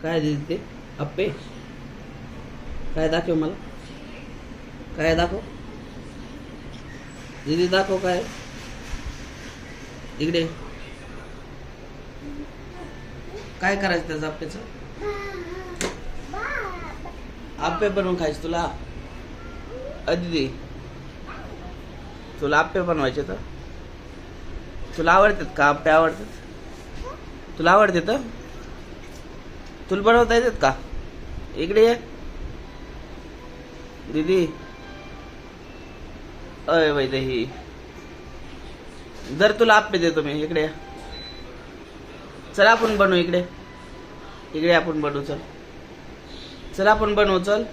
काय दिली ते अप्पे? काय दाखव मला, काय दाखव दीदी, दाखव काय इकडे. काय करायचं त्याचं अप्पेचं? आप्पे बनवून खायचे तुला? दीदी तुला आप्पे बनवायचे तर तुला आवडतात का आप्पे? आवडतात तुला? आवडते तर तुला बनवता येतात का? इकडे ये दीदी. अय वैदेही, जर तुला आप्पे देतो मी. इकडे ये. चल आपण बनवू. इकडे इकडे आपण बनवू. चल चल आपण बनवू. चल